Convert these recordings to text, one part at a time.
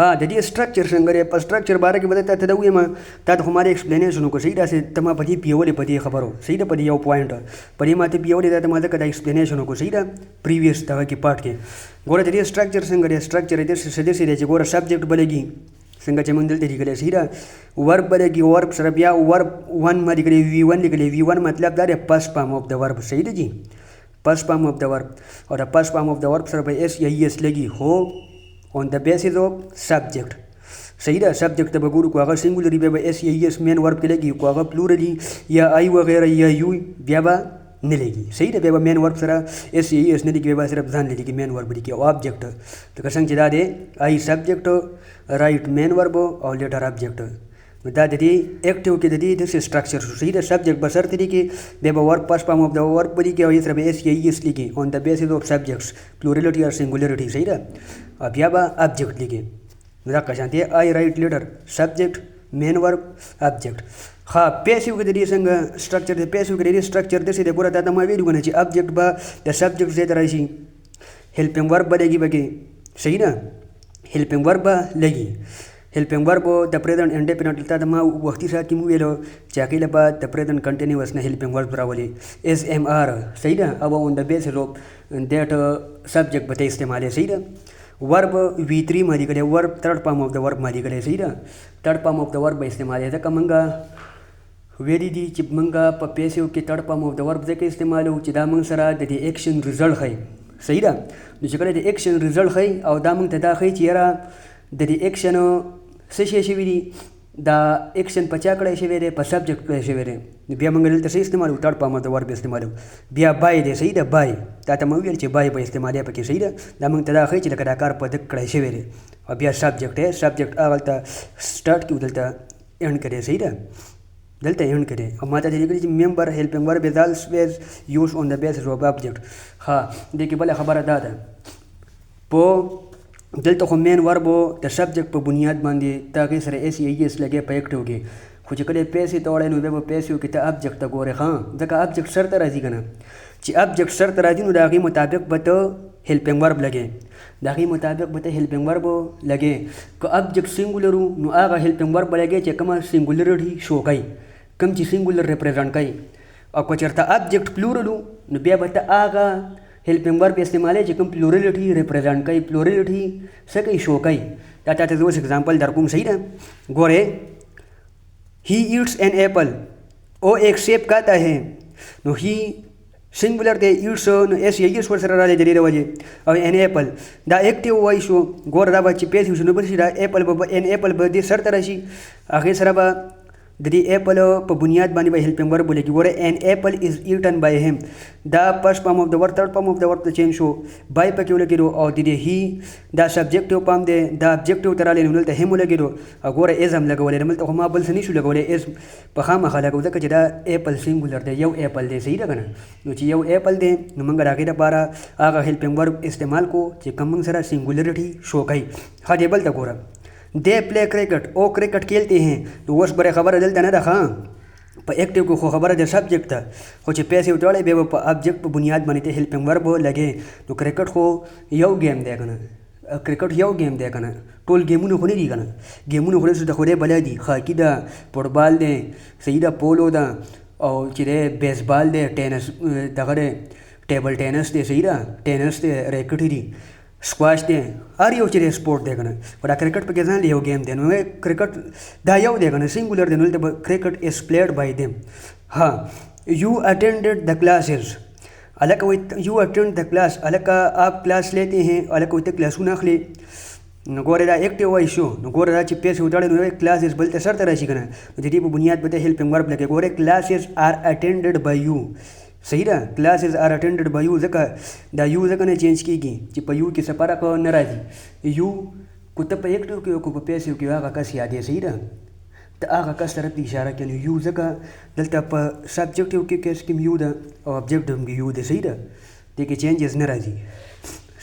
د دې سټرکچر څنګه دی په سټرکچر باره کې به درته ته ووایم تا ته خو ما د ایکسپلینیشن وکړو صحیح داسې ته ما په دې پیولې په دې خبرو صحیح ده په دې یو پوینټ په دې ما ته پیولې دا ته ما ځکه دا ایکسپلینیشن وکړو صحیح ده پریویس دغه کې پارټ کې ګوره د دې سټرکچر څنګه دی سټرکچر یې داسې دی چې ګوره سبجیکټ به لګي څنګه چې موږ دلته لیکلی صحیح ده ورب به لګي ورب سره بیا ورب ون ما لیکلی V1 لیکلی V1 مطلب دا دی فسټ فارم آف د ورب صحیح ده جی فسټ فارم آف د ورب او د فسټ فارم آف د ورب سره به S یا ES لګي هو on the basis of subject صحیح ده سبجیکټ ته به ګورو که هغه سینګولري بیا به S یا ES مین ورب کې لګي که هغه پلورلي یا آی وغیره یا یو بیا به نه لګي صحیح ده بیا به مین ورب سره S یا ES نه لګي بیا به صرف ځان لګي مین ورب لیکي او آبجیکټ لکه څنګه چې دا دی آی سبجیکټ رایټ مین ورب او لیټر آبجیکټ نو دا د دې ایکټیو کې د دې داسې سټرکچر شو صحیح ده سبجیکټ به سرته لیکي بیا به ورب فسټ فارم آف د ورب به لیکي او یې سره به S یا ES لیکي on the basis of subjects plurality or singularity صحیح ده او بیا به آبجیکټ لیکي نو دا قشانتی آی رایټ لیټر سبجیکټ مین ورب آبجیکټ ها پیسیو کې د دې څنګه سټرکچر دی پیسیو کې د دې سټرکچر داسې دی ګوره دا ته ما ویلي کنه چې آبجیکټ به د سبجیکټ ځای ته راشي هیلپینګ ورب به لګي پکې صحیح ده هیلپینګ ورب به لګي هیلپینګ ورب د پریزنټ انډیپینډنټ تا ته ما وختي ساعت کې مو ویلو چې هغې لپاره د پریزنټ کنټینیوس نه هیلپینګ ورب راولي SMR صحیح ده او اون د بیسس آف دیټ سبجیکټ به ته استعمالوي صحیح ده ورب V3 ما لیکلی ورب تھرډ فارم آف د ورب ما لیکلی صحیح ده تھرډ فارم آف د ورب به استعمالوي ځکه موږ ویلي دي چې موږ په پیسو کې تھرډ فارم آف د ورب ځکه استعمالوو چې دا موږ سره د دې ایکشن ریزلټ ښیي صحیح ده نو چې کله د ایکشن ریزلټ ښیي او دا موږ ته دا ښیي چې یاره د دې ایکشن څه شی شوي دي دا ایکشن په چا کړی شوی دی په سبجیکټ کړی شوی دی نو بیا موږ دلته څه استعمالوو تھرډ فارم آف د ورب استعمالوو بیا بای دی صحیح ده بای تا ته مو ویل چې بای به استعمالوي پکې صحیح ده دا موږ ته دا ښیي چې لکه دا کار په دک کړی شوی دی او بیا سبجیکټ دی سبجیکټ هغلته سټارټ کړي دلته اینډ کړی صحیح ده دلته اینډ کړی او ما ته لیکلي چې ممبر هیلپینګ ورب از آلویز یوز آن د بیسس اف آبجیکټ ها دې کې بله خبره دا ده په دلته خو مین ورب د سبجیکټ په بنیاد باندې ته هغې سره S یا ES لګې په ایکټیو کې خو چې کله پیسې ته وړی نو بیا به پیسو کې ته آبجیکټ ته ګورې ښه ځکه آبجیکټ سر ته راځي که نه چې آبجیکټ سر ته راځي نو د هغې مطابق به ته هیلپینګ ورب لګې د هغې مطابق به ته هیلپینګ ورب لګې که آبجیکټ سینګولر و نو هغه هیلپینګ ورب به لګې چې کومه سینګولرټي شو کوي کوم چې سینګولر ریپرزنټ کوي او که چېرته آبجیکټ پلورل و نو بیا به ته هغه هیلپینګ ورب استعمالوي چې کوم پلورلټي ریپرزنټ کوي پلورلټي څه کوي شو کوي دا تا ته زه اوس اگزامپل در کوم صحیح ده ګورې he eats an apple او ایک سیب کھاتا ہے نو he سنگولر دی ایټس نو S یا ES ورسره راځي د دې د وجې او ان ایپل دا ایکټیو وایي شو ګوره دا به چې پیسې شو نو بل شي دا ایپل به ان ایپل به دې سر ته راشي هغې سره به د دې ایپل په بنیاد باندې به هیلپینګ ورب ولګي ګوره ان ایپل از ایټن بای هیم دا فسټ فارم آف د ورب تھرډ فارم آف د ورب ته چینج شو بای پکې ولګېدو او د دې هی دا سبجیکټیو فارم دی دا ابجیکټیو ته راغلی نو دلته هم ولګېدو او ګوره ایز هم لګولی دلته خو ما بل څه نشو لګولی ایز په خامخا لګو ځکه چې دا ایپل سینګولر دی یو ایپل دی صحیح ده که نه نو چې یو ایپل دی نو موږ د هغې دپاره هغه هیلپینګ ورب استعمال کو چې کوم موږ سره سینګولرټي شو کوي ښه دی بل ته ګوره دے پلے کرکٹ او کرکٹ کھیلتے ہیں تو اوس بره خبره دلته نه ده ښه په ایکټیو کې خو خبره د سبجیکټ ته خو چې پیسې وتړی بیا به په آبجیکټ په بنیاد باندې ته هیلپینګ ورب لګې نو کرکټ خو یو گیم دی که نه کرکټ یو گیم دی که نه ټول گیمونه خو نه دي که نه گیمونه خو د خدای بلا دي هاکي ده فټبال دی صحیح ده پولو ده او چې دی بیسبال دی ټینس دغه دی ټیبل ټینس دی صحیح ده ټینس دی ریکټ دي سکواش دی هر یو چې دی سپورټ دی که نه خو دا کرکټ پکې ځان یو گیم دی نو کرکټ دا یو دی که نه سینګولر دی نو دلته به کرکټ از پلیډ بای دیم ها یو اٹینڈیڈ دا کلاسز الکه وایي یو اٹینڈ دا کلاس الکه آپ کلاس لیتے ہیں الکه وایي ته کلاسونه اخلي نو ګوره دا ایکټیو وایي شو نو ګوره دا چې پیسې وتړی نو کلاسز بلته سر ته راشي که نه نو د دې په بنیاد به ته هیلپینګ ورب لګې ګوره کلاسز آر اٹینډډ بای یو صحیح ده کلاسز آر اٹینډډ بای یو ځکه دا یو ځکه نه چینج کېږي چې په یو کې څه فرق نه راځي یو کو ته په ایکټیو کې کو په پیسو کې هغه کس یادې صحیح ده ته هغه کس طرف ته اشاره کوي یو ځکه دلته په سبجیکټیو کې کیس کې یو ده او ابجیکټیو کې یو ده صحیح ده دې کې چینجز نه راځي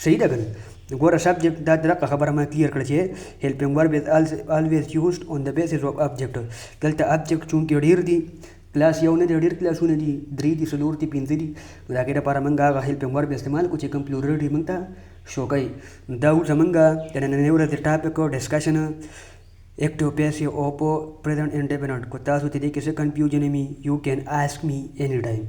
صحیح ده که نه ګوره سبجیکټ دا دغه خبره ما کلیر کړه چې هیلپینګ ورب از آلویز یوزډ آن د بیسس اف آبجیکټ دلته آبجیکټ چونکې ډېر دي کلاس یو نه دی ډېر کلاسونه دي 3 دي 4 دي 5 دي نو د هغې دپاره موږ هغه هیلپینګ ورب استعمال کړو چې کوم پلورلټي موږ ته So kay daw zamanga tena neura the topic of discussion active passive oppo present indefinite ko tasu tidi kise confusion mi you can ask me anytime.